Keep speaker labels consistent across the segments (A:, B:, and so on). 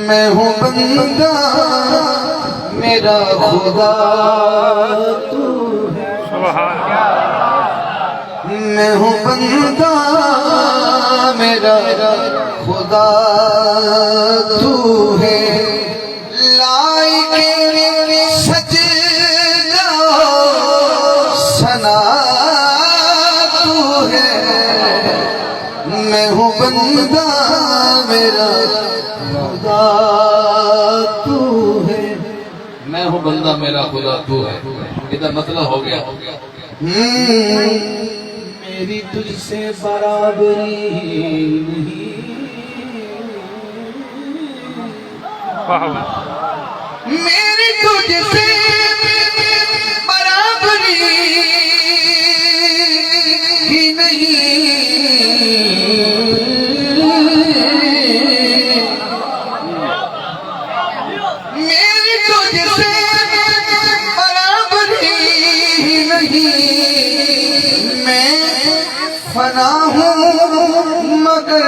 A: میں ہوں بندہ میرا خدا تو ہے، میں ہوں بندہ میرا خدا تو ہے، لائق سجدہ ثنا تو ہے، میں ہوں بندہ میرا خدا تو ہے،
B: میں ہوں بندہ میرا خدا تو ہے، ادھر مطلب ہو گیا۔
A: میری تجھ سے برابری نہیں، میری تجھ سے برابری ہی نہیں، میری تجھ سے برابری ہی نہیں، میں فنا ہوں مگر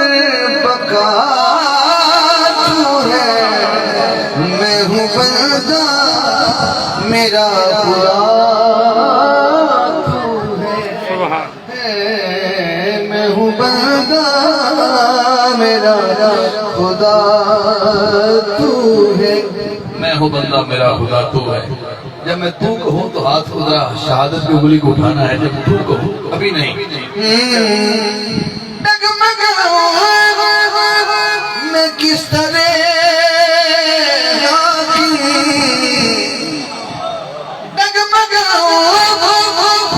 A: بقا تو ہے، میں ہوں بندہ میرا خدا تو ہے، میں ہوں بندہ میرا خدا تو ہے،
B: میں ہوں بندہ میرا خدا تو ہے۔ جب میں تو کہوں تو ہاتھ ادھر شہادت کی انگلی کو اٹھانا ہے، جب تو کہوں ابھی نہیں۔
A: ڈگمگاؤں میں کس طرح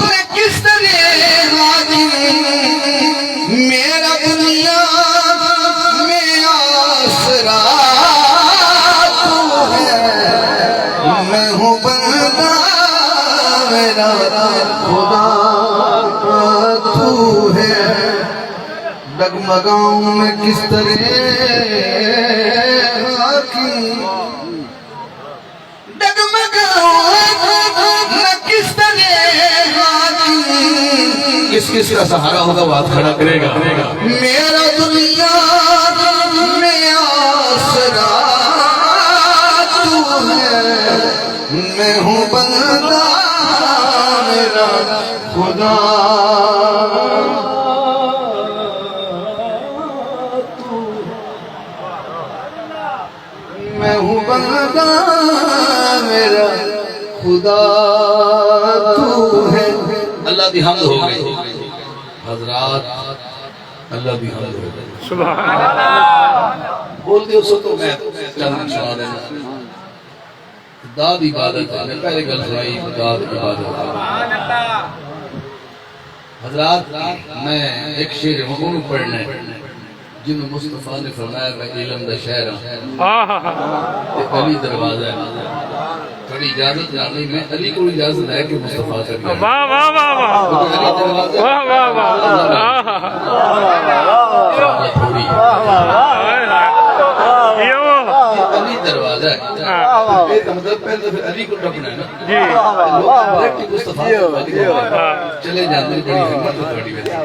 A: میں کس طرح میرا دنیا میں آسرا تو ہے، میں ہوں بندہ میرا خدا تو ہے، ڈگمگاؤں میں کس طرح
B: کس کس کا سہارا ہوگا وہ ہاتھ کھڑا کرے گا۔
A: میرا دنیا میں آسرا تو ہے، میں ہوں بندہ میرا خدا تو ہے، میں ہوں بندہ میرا خدا تو ہے۔
B: اللہ دی حمد ہو گئی حضرات، اللہ دی حمد ہو گئی۔
C: سبحان اللہ۔
B: بول دیو سو تو میں چند سنا دینا۔ داد عبادت ہے، میں پہلے گل سنائی داد عبادت ہے۔ حضرات میں ایک شعر مقبول پڑھنے جن مصطفیٰ نے فرمایا میں علم دا شہر ہوں، علی دروازہ ہے، تھوڑی اجازت جانی میں علی کو اجازت ہے کہ مصطفیٰ سے بھی
C: واہ واہ واہ واہ واہ واہ واہ
B: تھوڑی علی دروازہ ہے، مطلب پہلے تو پھر علی کو ڈپنا ہے نا، لوگ ڈائریکٹ مصطفیٰ سے چلے جاتے ہیں، بڑی حکمت ہے تھوڑی ویسے۔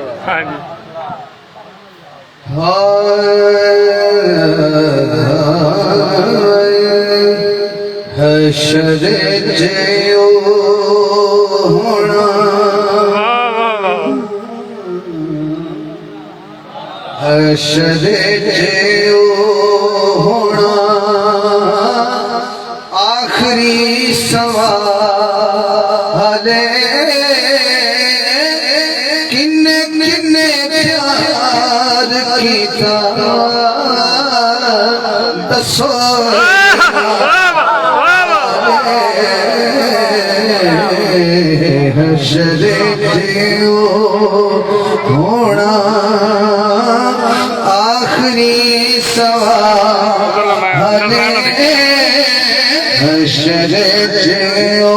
A: حشر جیو ہونا، حشر جیو ہونا، آخری سوال کنے کنے پیار کیتا دسو، حشر جیو ہونا، آخری سوال حشر جیو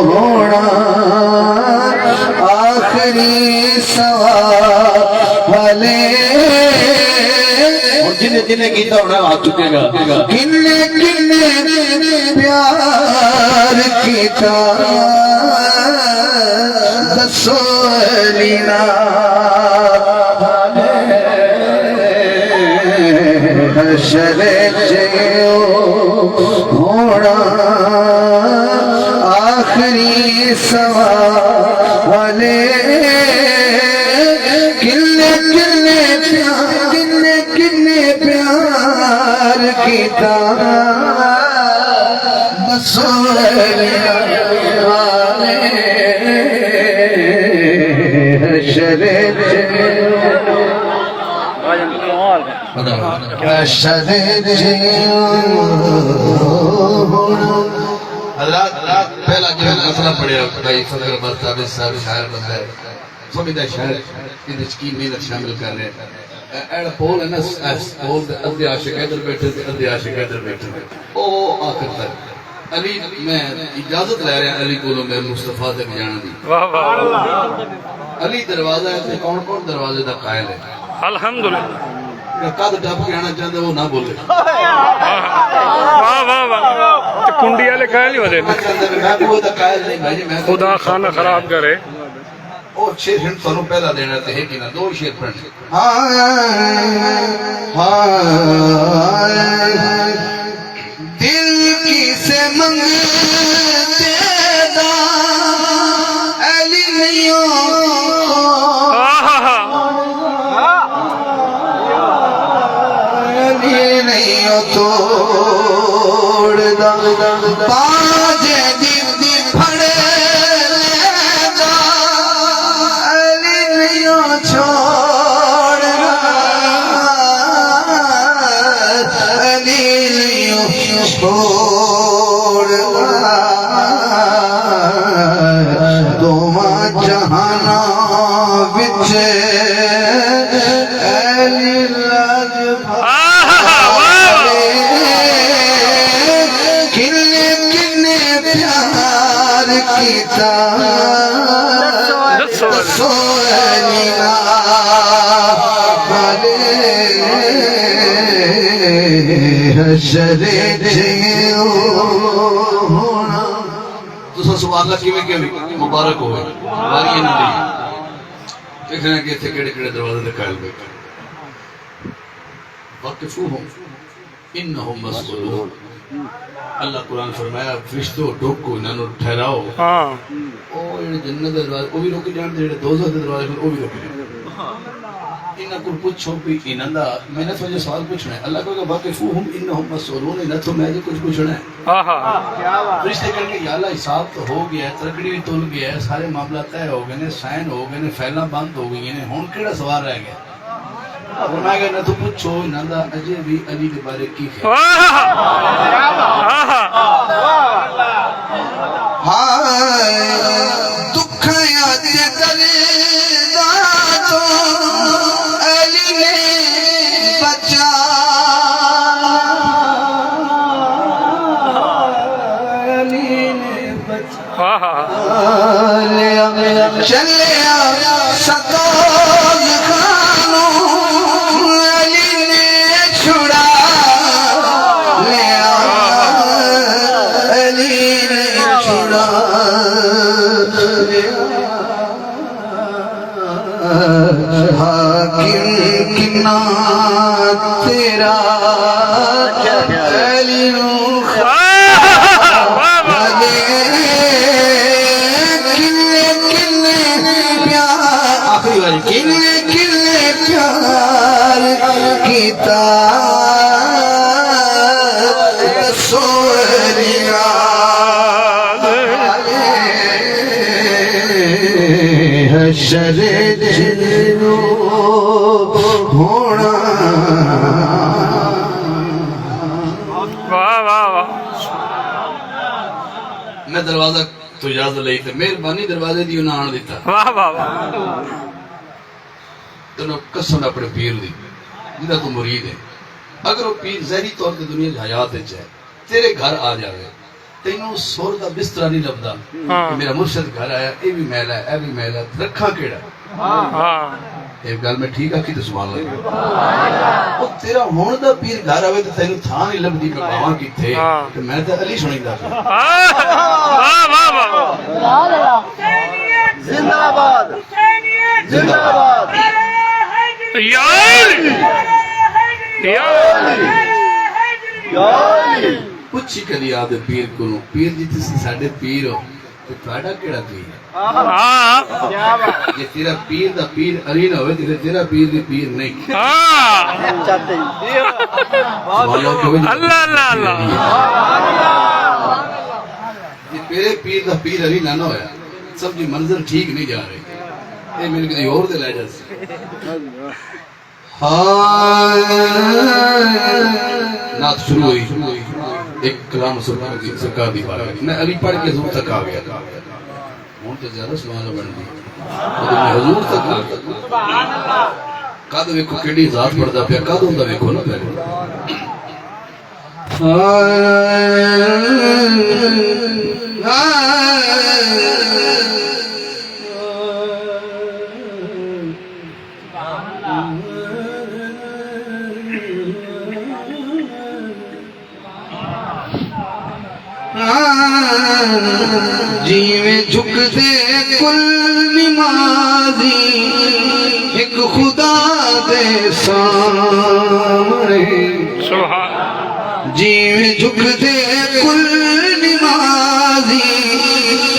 A: ہونا، آخری سوال
B: جنہیں جنہیں کیتا ہونا ہاتھ چکے گا،
A: کنے کنے پیار کیتا دسو لینا حشر ہونا آخری سوال کنے پیار کیتا
B: حضرات پہلا جو مسئلہ پڑے بھائی فضل احمد ثابت صاحب شاعر بندہ ہے سمجھدہ شاعر ان کی محنت شامل کر رہے ہیں ایڑا پول ہے نا پول دے ادھے عاشق ادھر بیٹھے تے ادھے عاشق ادھر بیٹھے او آخر تک علی میں اجازت لے رہا علی کو میں مصطفیٰ تک جانا دی
C: واہ واہ
B: علی دروازہ ہے تے کون کون دروازے دا قائل ہے
C: الحمدللہ
B: قد ٹپ کے آنا چاہتے وہ نہ بولے
C: واہ واہ واہ کنڈی والے قائل نہیں ہوتے خدا خانہ خراب کرے
B: اور شیر ہند تھانوں پہلا دینا تے ہے کہ نہ دو شیر پڑھنے
A: دل کی سے منگتے دا علی نیوں علی نیوں توڑ دا باجے دل پھڑے دا علی نیوں چھوڑ علی نیوں چھوڑ دوواں جہانا وچ علی لاج کنے کنے پیار کیتا دسو علی حشر ہونا
B: تو سا سبحان اللہ کیویں کہ مبارک ہوئے باری نہ دی دیکھنا کہ تھے کڑے کڑے دروازے دے قائل بیٹھے واقفوہم انہم مسئولون اللہ قرآن فرمایا فرشتوں ڈوکو انہوں ٹھہراؤ او جنت دے دروازے او بھی روک جان دے دوزخ دے دروازے او بھی روک جان انہاں کو پوچھو بھی انہاں دا میں نے تجھے سوال پوچھنا ہے اللہ کہے گا واقفوہم انہم مسئولون انہاں تو میں کچھ پوچھنا ہے فرشتے کہیں گے یا اللہ حساب تو ہو گیا ہے ترکڑی بھی تل گیا ہے سارے معاملہ طے ہو گئے نے سائن ہو گئے نے فیلاں بند ہو گئی ہیں ہن کیڑا سوال رہ گیا فرمایا گیا نہ تو پوچھو انہاں دا اجے بھی علی کے بارے کی ہے
A: دکھایا تے دل دا تو علی نے بچا علی نے بچا چلیا ستون خانوں علی نے چھڑا لیا علی نے چھڑا حاکم کنا تیرا علی نو کنے کنے پیار کیتا دسو علیہ حشر ہونا
C: واہ واہ واہ
B: میں دروازہ تو اجازت لئی تے مہربانی دروازے دی انہاں آن دیتا
C: واہ واہ واہ
B: تنہوں قسم اپنے پیر دی جنہاں تو مرید ہے اگر وہ پیر ظاہری طور پہ دنیا کی حیات ہے تیرے گھر آ جاوے تینوں سور دا بسترا نہیں لبدا کہ میرا مرشد گھر آیا اے بھی میلا ہے اے بھی میلا ہے رکھا کیڑا ایک گل میں ٹھیک آکھی تو سبحان اللہ وہ تیرا ہون دا پیر گھر آوے تو تینوں تھا نہیں لبدی میں باواں کی تھے کہ میں تو علی سنیں دا تھا
C: واہ واہ واہ
D: زندہ آباد
B: پوچھی کدی آدھے پیر کو پیر جی تسی ساڈے پیر ہو تے تہاڈا کیڑا پیر ہے جے تیرا پیر دا پیر علی نہ ہوئے تے تیرا پیر دی پیر نہیں
C: اللہ اللہ اللہ
B: جے تیرے پیر دا پیر علی نہ ہویا سمجھی منظر ٹھیک نہیں جا رہے اے میرے کدی اور دے لے جا نعت شروع ہوئی ایک کلام سرکار دی بارگاہ میں علی پڑھ کے حضور تک آ گیا ہوں تو زیادہ سوال بن گئی میں حضور تک آ گیا کد ویکھو کیڑی ذات پڑھدا پیا کد ہوندا ویکھو نا پہلے
A: جیویں جھک دے کل نمازی ایک خدا دے سامنے جیویں جھک دے کل نمازی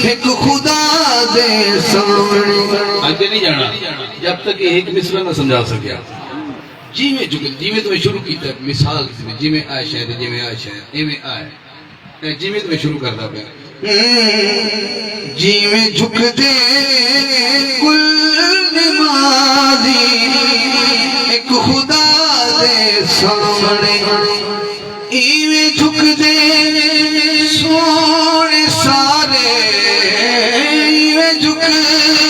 A: ایک خدا دے سامنے
B: آگے نہیں جانا جب تک ایک مصرع نہ سمجھا سکیا جیویں جھک جیویں تو میں شروع کیتا ہے مثال جیویں عائشہ ہے جیویں عائشہ ہے ایویں آئے جیویں تو میں شروع کرتا پیا
A: جیویں جھک دے کل نمازی ایک خدا دے سامنے ایویں جھک دے سونے سارے ایویں جھک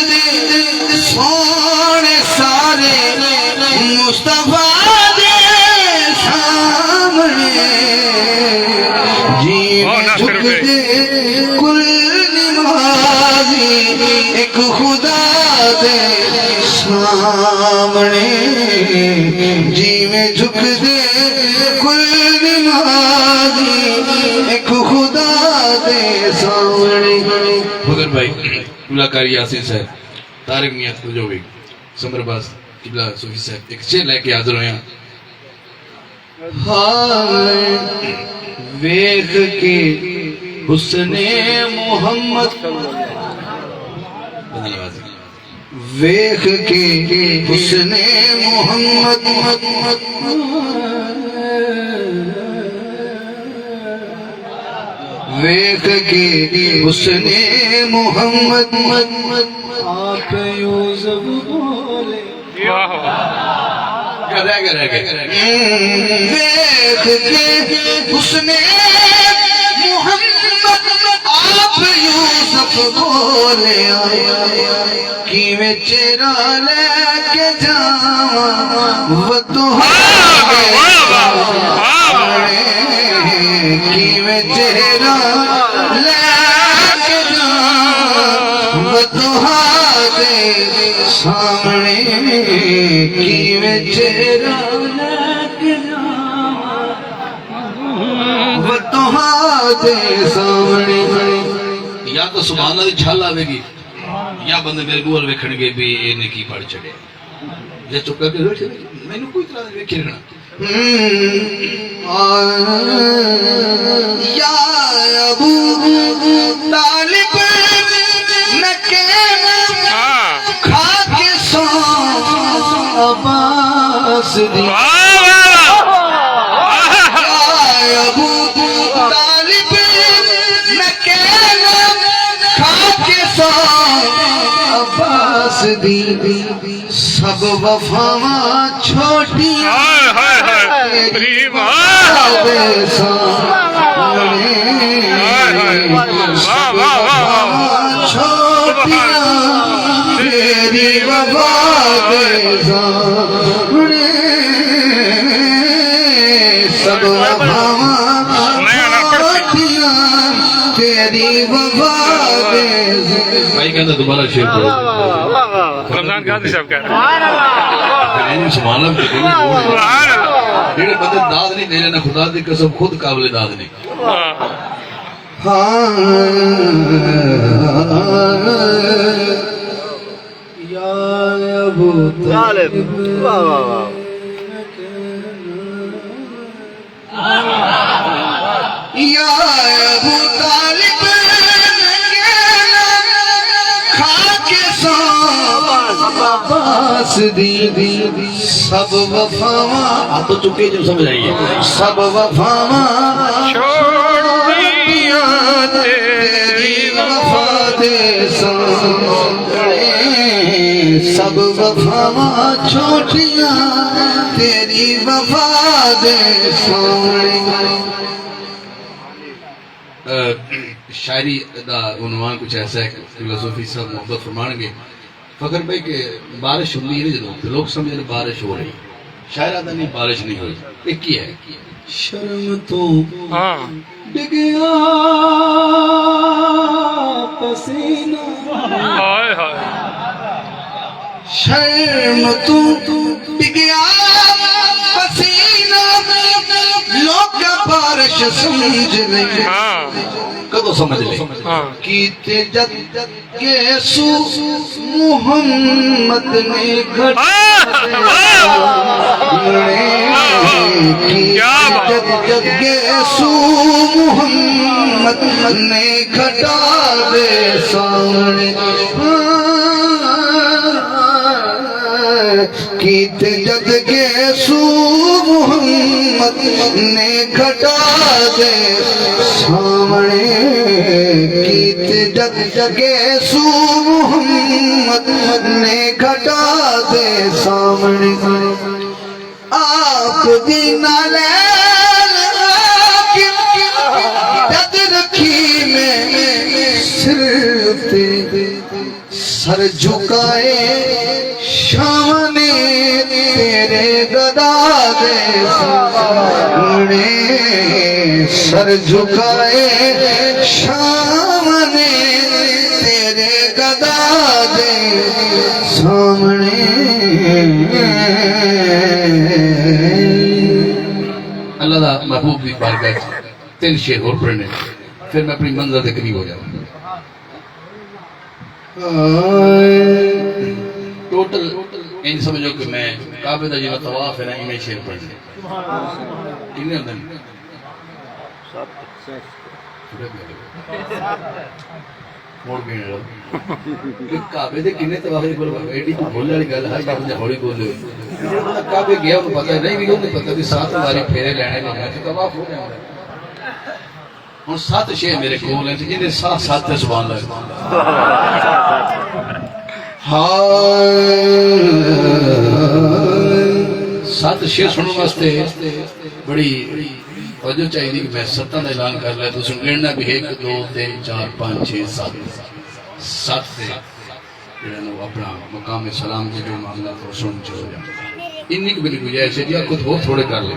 A: دے سونے سارے مصطفیٰ دے سامنے جھک دے کل نمازی ایک خدا دے سامنے جیویں جھک دے کل نمازی ایک خدا دے سامنے
B: مگر بھائی ملاقاری یاسین صاحب طارق میاں جو بھی سمر باز قبلہ صوفی صاحب ایک شعر لے کے حاضر ہویا
A: ویکھ کے حسن محمد ویکھ کے حسن محمد ویکھ کے حسن محمد آپ یوسف بولے ویکھ کے حسن محمد آپ یوسف بولے کیویں چہرہ لے کے جاواں وہ کیویں چہرہ لے کے جاواں وہ تہاڈے سامنے کیویں چہرہ لے کے جاواں وہ تہاڈے سامنے
B: یا تو سبحان اللہ دی چھال آوے گی یا بندے میرے گول ویکھن گے بھی یہ نے کی پڑھ چڑے یا چپ کر کے بیٹھے میں نے کوئی طرح ویکھے رہنا
A: یا ابو طالب نکیم کھا کے سو عباس دی ابو طالب نکیم کھا کے سو عباس دی سب وفاواں چھوٹیاں تیری دے سامنے سب وفاواں چھوٹیاں تیری وفا دے سامنے سب وفاواں چھوٹیاں تیری وفا دے
B: بھائی کہتا دوبارہ شیر پڑھو
C: رمضان قادری صاحب کہہ رہے
B: ہیں سبحان اللہ جڑے بندے داد نہیں دے لینا خدا دی قسم خود قابل داد نہیں
A: یا ابو طالب یا ابو طالب خاک سام عباس دی سب وفاواں
B: آپ تو چکے جو سمجھ آئیے
A: سب وفاواں
C: چھوڑ دیا
A: تیری وفا دے سامنے سب وفاواں چھوٹیاں تیری وفا دے سامنے
B: شاعری دا عنوان کچھ ایسا ہے کہ فلسفی صاحب محبت فرمان گے فخر بھائی کہ بارش ہوئی نہیں جدوں تو لوگ سمجھے بارش ہو رہی شاعر آدھا نہیں بارش نہیں ہوئی ایک ہی ہے شرم تو
C: ہاں
B: ڈگیا پسینہ
C: ہائے ہائے
A: شرم تو بگیا پسینہ لوگ بارش سمجھ لیں
C: ہاں
B: کدو سمجھ لے
C: ہاں
A: کیتے جد یسو محمد نے گھٹ جد یسو محمد نے گھٹا دے سامنے کیتے جد یسو محمد نے گھٹا دے سامنے کیتے جد یسو محمد نے گھٹا دے سامنے آپ دی نالین جد رکھی میں صرف سر جھکائے شان تیرے گدا دے سامنے سر جھکائے شان تیرے گدا دے سامنے
B: اللہ دا محبوب دی بارگاہ تین شعر اور پڑھنے پھر میں اپنی منظر دے قریب ہو جاؤں ٹوٹل ان سمجھو کہ میں کعبے دا جنہا طواف ہے نا میں شعر پڑھنے انہیں ہوتا نہیں موڑ گئے ہیں کہ کعبے دے کنے طواف ہے ایڈی کو بھولنے والی گل ہے یا مجھے ہوڑی بول لے کعبے گیا انہوں پتہ نہیں بھی انہوں پتہ کہ ساتھ ہماری پھیرے لینے لگا کہ طواف ہو جائے اور سات شعر میرے کول ہیں جنہیں ساتھ ساتھ سبحان اللہ سات شعر سنوں واسطے بڑی توجہ چاہیے کہ میں ستاں دا اعلان کر لیا تو سن گڑنا بھی 1 2 3 4 5 6 7 سات سے اپنا مقام سلام کے جو معاملہ تو سن چھوڑ جائے انہی کو میری گجائش ہے جی خود ہو تھوڑے کر لے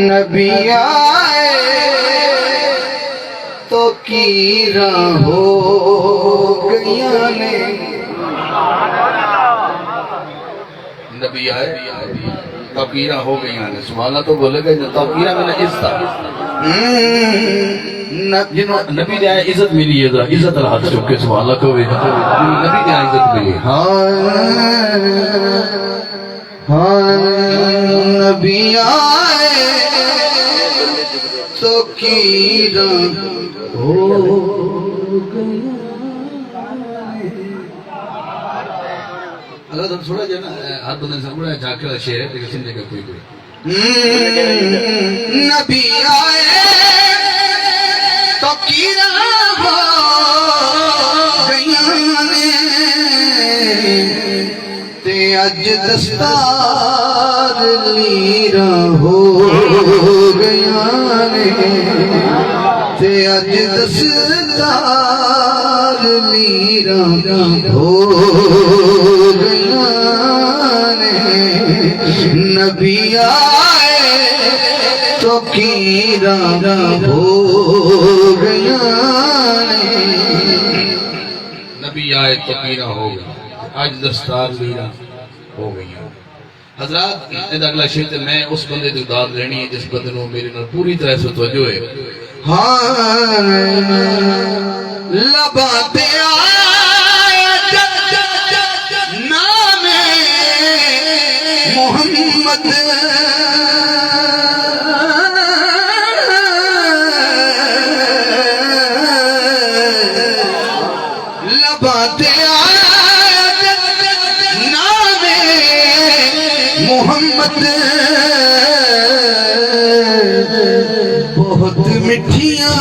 A: نبی آئے تو کیرا ہو گیا نے
B: نبی آئے توقیرہ ہو گئی ہیں سبحان اللہ تو بولے گا توقیرہ میں نے عزت نبی نے آئے عزت ملی ہے عزت اللہ حد چکے سبحان اللہ کو نبی نے آئے عزت ملی
A: نبی آئے تو کیرا ہو گیا
B: اللہ تم سوڑا جانا ہر بندے سے بڑا جاکر شہر ہے لیکن سننے کا کوئی کوئی
A: نبی آئے تو کیرا ہو گیا تے اج دستار لیرا ہو گیا تے اج دستار لیرا ہو گیا نبی آئے تو کیرا ہو گیا
B: نبی آئے تو پینا ہوگا، آج دستار لینا ہو گئی. حضرات اگلا شیط میں اس بندے دی داد لینی ہے جس بندے نو میرے نال پوری طرح سے توجہ ہے.
A: ہاں لباتے آیا نام محمد لباتے آیا نام محمد بہت مٹھیاں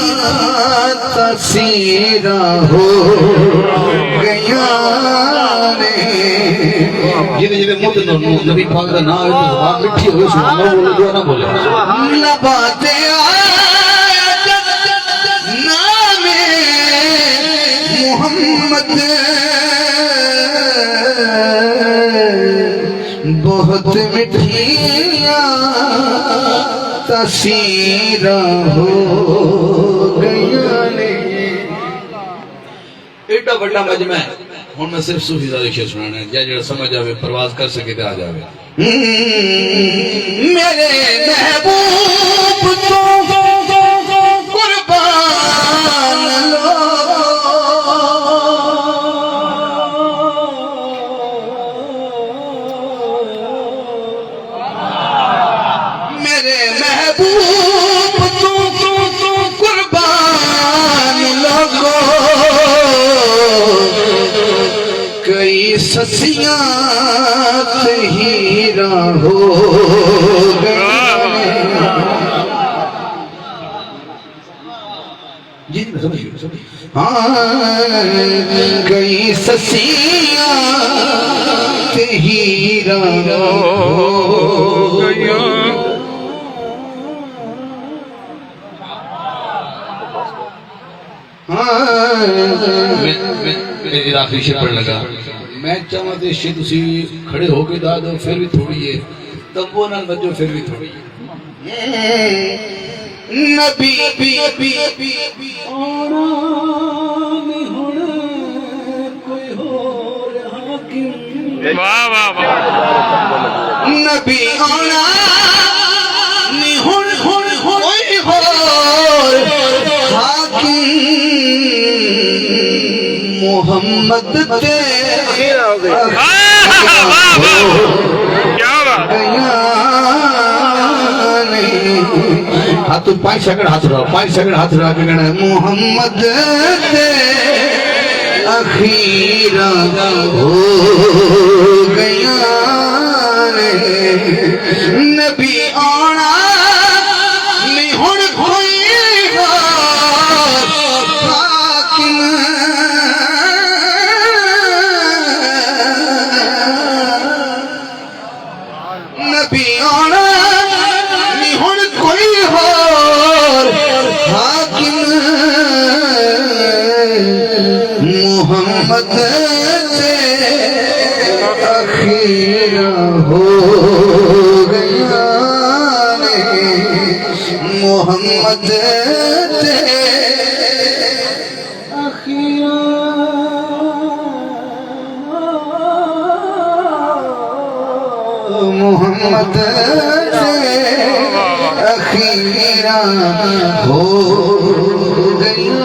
A: تاثیراں ہو گیاں نے.
B: جنہیں مدن نبی پاک دا نام ہے تو زبان مٹھی ہوئی سبحان اللہ بولے جو نہ بولے.
A: لباتے آیا نام محمد بہت مٹھیاں تاثیراں ہو گیاں نے.
B: ایڈا بڑا مجمع ہے. ہن میں صرف صوفی زادے شعر سنانا ہے یا جڑا سمجھ آوے پرواز کر سکے تے آ جاوے.
A: میرے محبوب تو قربان لو میرے محبوب تو قربان لو کئی سسیاں ہیرا ہو گئی.
B: جی میں سمجھ گیا.
A: کئی سسیاں ہیرا ہو گئی.
B: میری آخری شعر پڑھ لگا. میں چاہوں تے شے تسی کھڑے ہو کے دا دو پھر بھی تھوڑی ہے تمبو نال بجو پھر بھی تھوڑی ہے.
A: نبی
B: آنا میں ہن کوئی ہور حاکم.
C: واہ واہ واہ.
A: نبی آنا ہن کوئی ہور حاکم محمد تے ہاتھ 5 سیکنڈ ہاتھ رہا 5 سیکنڈ ہاتھ رہا کے کہنا محمد تے اخیرا ہو گیا نبی آنا نہیں ہن کوئی حاکم نبی آنا نہیں ہن کوئی حاکم محمد سے اخیرا ہو گیا محمد سے محمد سے اخیرا ہو گیا.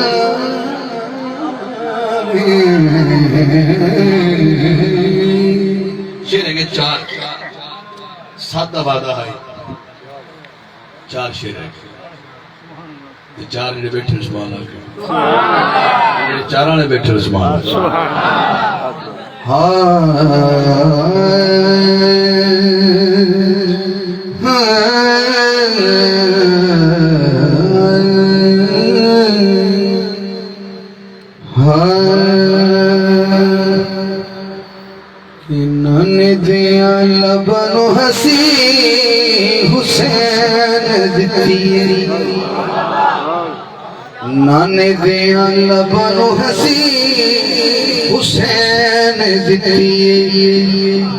B: شعر ہیں 4 سادہ وعدہ ہے 4 شعر ہیں 4 نے بیٹھے سبحان اللہ 4 نے بیٹھے سبحان اللہ.
A: نانے دیا لبن ہسی حسین دتی نانے دیا لبن ہسی حسین دتی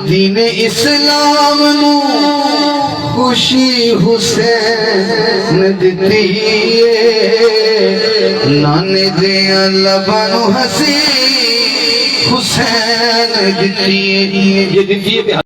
A: دین اسلام نو خوشی حسین دتی لانے دیا لبانو ہسی حسین دتی یہ دتی